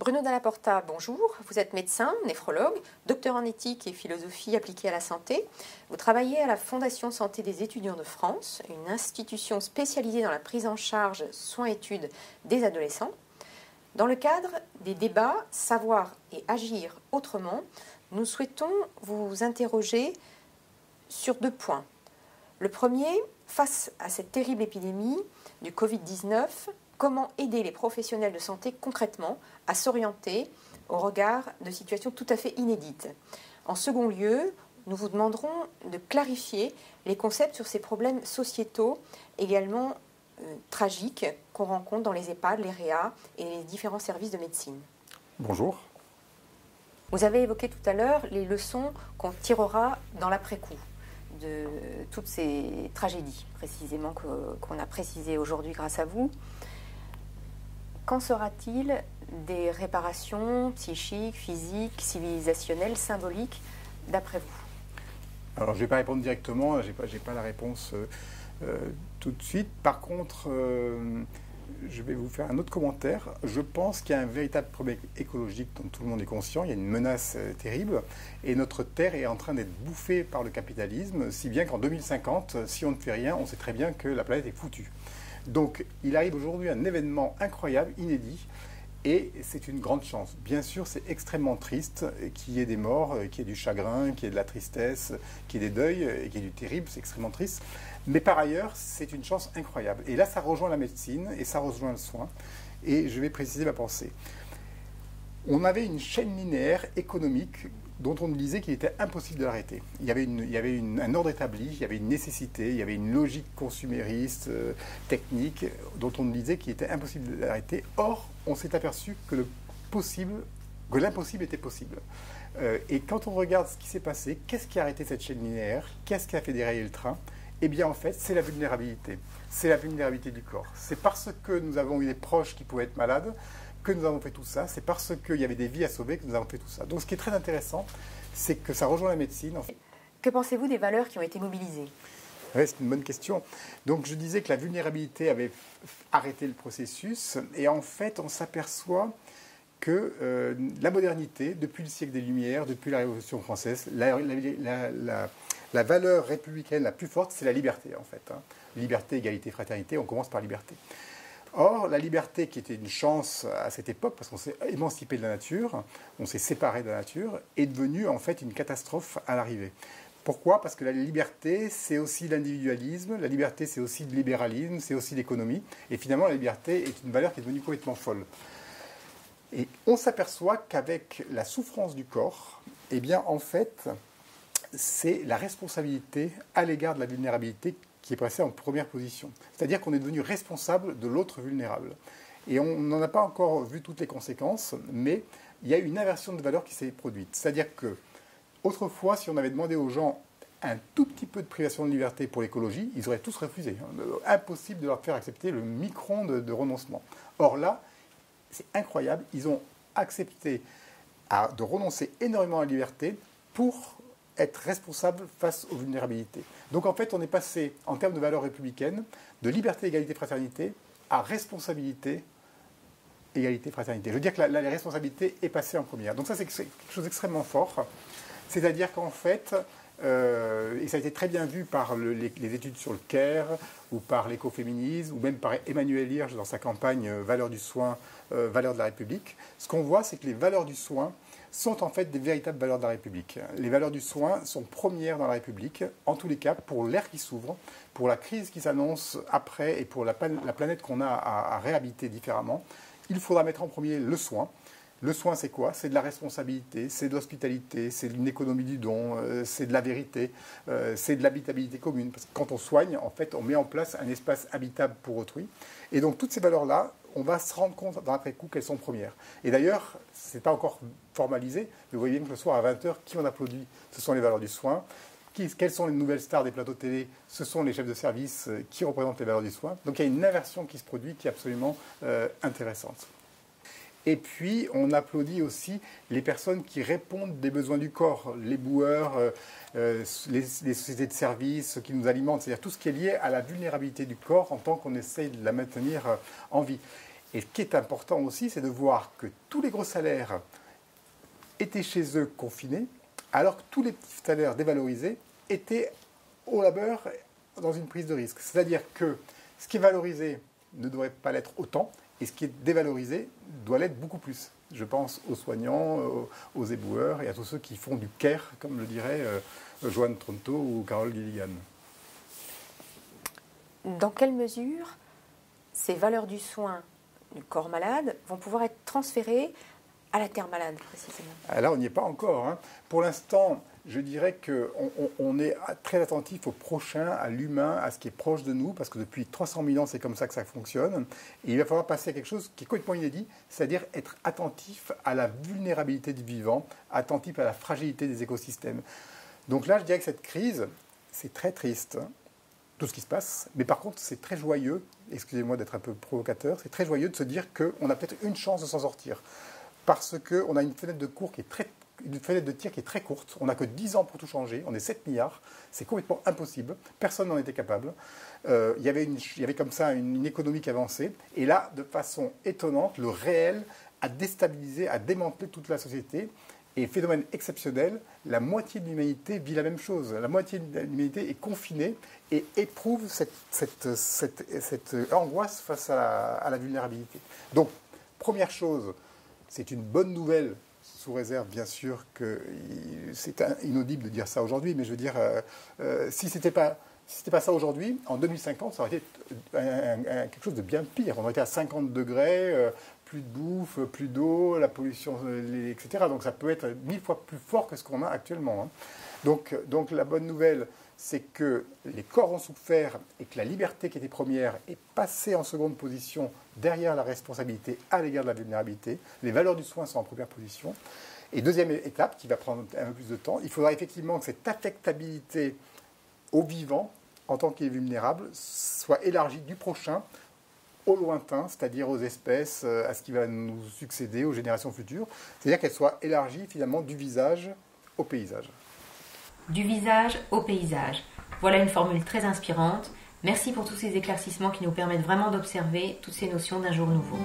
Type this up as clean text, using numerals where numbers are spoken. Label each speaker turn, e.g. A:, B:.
A: Bruno Dalla Porta, bonjour. Vous êtes médecin, néphrologue, docteur en éthique et philosophie appliquée à la santé. Vous travaillez à la Fondation Santé des étudiants de France, une institution spécialisée dans la prise en charge soins-études des adolescents. Dans le cadre des débats Savoir et agir autrement, nous souhaitons vous interroger sur 2 points. Le premier, face à cette terrible épidémie du Covid-19, comment aider les professionnels de santé concrètement à s'orienter au regard de situations tout à fait inédites. En second lieu, nous vous demanderons de clarifier les concepts sur ces problèmes sociétaux également tragiques qu'on rencontre dans les EHPAD, les réa et les différents services de médecine.
B: Bonjour.
A: Vous avez évoqué tout à l'heure les leçons qu'on tirera dans l'après-coup de toutes ces tragédies, précisément, qu'on a précisées aujourd'hui grâce à vous. Qu'en sera-t-il des réparations psychiques, physiques, civilisationnelles, symboliques, d'après vous?
B: Alors, je ne vais pas répondre directement, je n'ai pas la réponse tout de suite. Par contre, je vais vous faire un autre commentaire. Je pense qu'il y a un véritable problème écologique dont tout le monde est conscient. Il y a une menace terrible et notre terre est en train d'être bouffée par le capitalisme, si bien qu'en 2050, si on ne fait rien, on sait très bien que la planète est foutue. Donc, il arrive aujourd'hui un événement incroyable, inédit, et c'est une grande chance. Bien sûr, c'est extrêmement triste qu'il y ait des morts, qu'il y ait du chagrin, qu'il y ait de la tristesse, qu'il y ait des deuils, qu'il y ait du terrible, c'est extrêmement triste. Mais par ailleurs, c'est une chance incroyable. Et là, ça rejoint la médecine et ça rejoint le soin. Et je vais préciser ma pensée. On avait une chaîne linéaire économique dont on disait qu'il était impossible de l'arrêter. Il y avait un ordre établi, il y avait une nécessité, il y avait une logique consumériste, technique, dont on disait qu'il était impossible de l'arrêter. Or, on s'est aperçu que l'impossible était possible. Et quand on regarde ce qui s'est passé, qu'est-ce qui a arrêté cette chaîne linéaire? Qu'est-ce qui a fait dérailler le train? Eh bien, en fait, c'est la vulnérabilité. C'est la vulnérabilité du corps. C'est parce que nous avons eu des proches qui pouvaient être malades que nous avons fait tout ça. C'est parce qu'il y avait des vies à sauver que nous avons fait tout ça. Donc, ce qui est très intéressant, c'est que ça rejoint la médecine.
A: Que pensez-vous des valeurs qui ont été mobilisées?
B: Oui, c'est une bonne question. Donc, je disais que la vulnérabilité avait arrêté le processus. Et en fait, on s'aperçoit que la modernité, depuis le siècle des Lumières, depuis la Révolution française, la valeur républicaine la plus forte, c'est la liberté, en fait. Liberté, égalité, fraternité, on commence par liberté. Or, la liberté, qui était une chance à cette époque, parce qu'on s'est émancipé de la nature, on s'est séparé de la nature, est devenue en fait une catastrophe à l'arrivée. Pourquoi? Parce que la liberté, c'est aussi l'individualisme, la liberté, c'est aussi le libéralisme, c'est aussi l'économie, et finalement, la liberté est une valeur qui est devenue complètement folle. Et on s'aperçoit qu'avec la souffrance du corps, eh bien, en fait, c'est la responsabilité à l'égard de la vulnérabilité qui est passée en première position. C'est-à-dire qu'on est devenu responsable de l'autre vulnérable. Et on n'en a pas encore vu toutes les conséquences, mais il y a une inversion de valeur qui s'est produite. C'est-à-dire que, autrefois, si on avait demandé aux gens un tout petit peu de privation de liberté pour l'écologie, ils auraient tous refusé. Impossible de leur faire accepter le micron de renoncement. Or là, c'est incroyable, ils ont accepté de renoncer énormément à la liberté pour être responsable face aux vulnérabilités. Donc en fait, on est passé, en termes de valeurs républicaines, de liberté, égalité, fraternité, à responsabilité, égalité, fraternité. Je veux dire que la responsabilité est passée en première. Donc ça, c'est quelque chose d'extrêmement fort. C'est-à-dire qu'en fait, et ça a été très bien vu par les études sur le CARE, ou par l'écoféminisme, ou même par Emmanuel Hirsch dans sa campagne Valeurs du soin, valeurs de la République, ce qu'on voit, c'est que les valeurs du soin sont en fait des véritables valeurs de la République. Les valeurs du soin sont premières dans la République, en tous les cas, pour l'ère qui s'ouvre, pour la crise qui s'annonce après et pour la planète qu'on a à réhabiter différemment. Il faudra mettre en premier le soin. Le soin, c'est quoi? C'est de la responsabilité, c'est de l'hospitalité, c'est d'une économie du don, c'est de la vérité, c'est de l'habitabilité commune. Parce que quand on soigne, en fait, on met en place un espace habitable pour autrui. Et donc, toutes ces valeurs-là, on va se rendre compte dans l'après-coup qu'elles sont premières. Et d'ailleurs, ce n'est pas encore formalisé, mais vous voyez bien que le soir à 20h, qui on applaudit? Ce sont les valeurs du soin. Quelles sont les nouvelles stars des plateaux télé? Ce sont les chefs de service qui représentent les valeurs du soin. Donc il y a une inversion qui se produit qui est absolument intéressante. Et puis, on applaudit aussi les personnes qui répondent des besoins du corps, les boueurs, les sociétés de services qui nous alimentent, c'est-à-dire tout ce qui est lié à la vulnérabilité du corps en tant qu'on essaye de la maintenir en vie. Et ce qui est important aussi, c'est de voir que tous les gros salaires étaient chez eux confinés, alors que tous les petits salaires dévalorisés étaient au labeur dans une prise de risque. C'est-à-dire que ce qui est valorisé ne devrait pas l'être autant, et ce qui est dévalorisé doit l'être beaucoup plus. Je pense aux soignants, aux éboueurs et à tous ceux qui font du care, comme le dirait Joanne Tronto ou Carole Gilligan.
A: Dans quelle mesure ces valeurs du soin du corps malade vont pouvoir être transférées à la terre malade, précisément?
B: Là, on n'y est pas encore, hein. Pour l'instant, je dirais qu'on est très attentif au prochain, à l'humain, à ce qui est proche de nous, parce que depuis 300 000 ans, c'est comme ça que ça fonctionne. Et il va falloir passer à quelque chose qui est complètement inédit, c'est-à-dire être attentif à la vulnérabilité du vivant, attentif à la fragilité des écosystèmes. Donc là, je dirais que cette crise, c'est très triste, hein, tout ce qui se passe, mais par contre, c'est très joyeux, excusez-moi d'être un peu provocateur, c'est très joyeux de se dire qu'on a peut-être une chance de s'en sortir. Parce qu'on a une fenêtre de tir qui est très courte. On n'a que 10 ans pour tout changer. On est 7 milliards. C'est complètement impossible. Personne n'en était capable. Il y avait comme ça une économie qui avançait. Et là, de façon étonnante, le réel a déstabilisé, a démantelé toute la société. Et phénomène exceptionnel, la moitié de l'humanité vit la même chose. La moitié de l'humanité est confinée et éprouve cette angoisse face à la vulnérabilité. Donc, première chose, c'est une bonne nouvelle, sous réserve bien sûr que c'est inaudible de dire ça aujourd'hui, mais je veux dire, si ce n'était pas ça aujourd'hui, en 2050, ça aurait été quelque chose de bien pire. On aurait été à 50 degrés, plus de bouffe, plus d'eau, la pollution, etc. Donc ça peut être 1000 fois plus fort que ce qu'on a actuellement, hein. Donc la bonne nouvelle, c'est que les corps ont souffert et que la liberté qui était première est passée en seconde position derrière la responsabilité à l'égard de la vulnérabilité. Les valeurs du soin sont en première position. Et deuxième étape, qui va prendre un peu plus de temps, il faudra effectivement que cette affectabilité au vivant, en tant qu'il est vulnérable, soit élargie du prochain au lointain, c'est-à-dire aux espèces, à ce qui va nous succéder, aux générations futures. C'est-à-dire qu'elle soit élargie finalement du visage au paysage.
C: Du visage au paysage. Voilà une formule très inspirante. Merci pour tous ces éclaircissements qui nous permettent vraiment d'observer toutes ces notions d'un jour nouveau.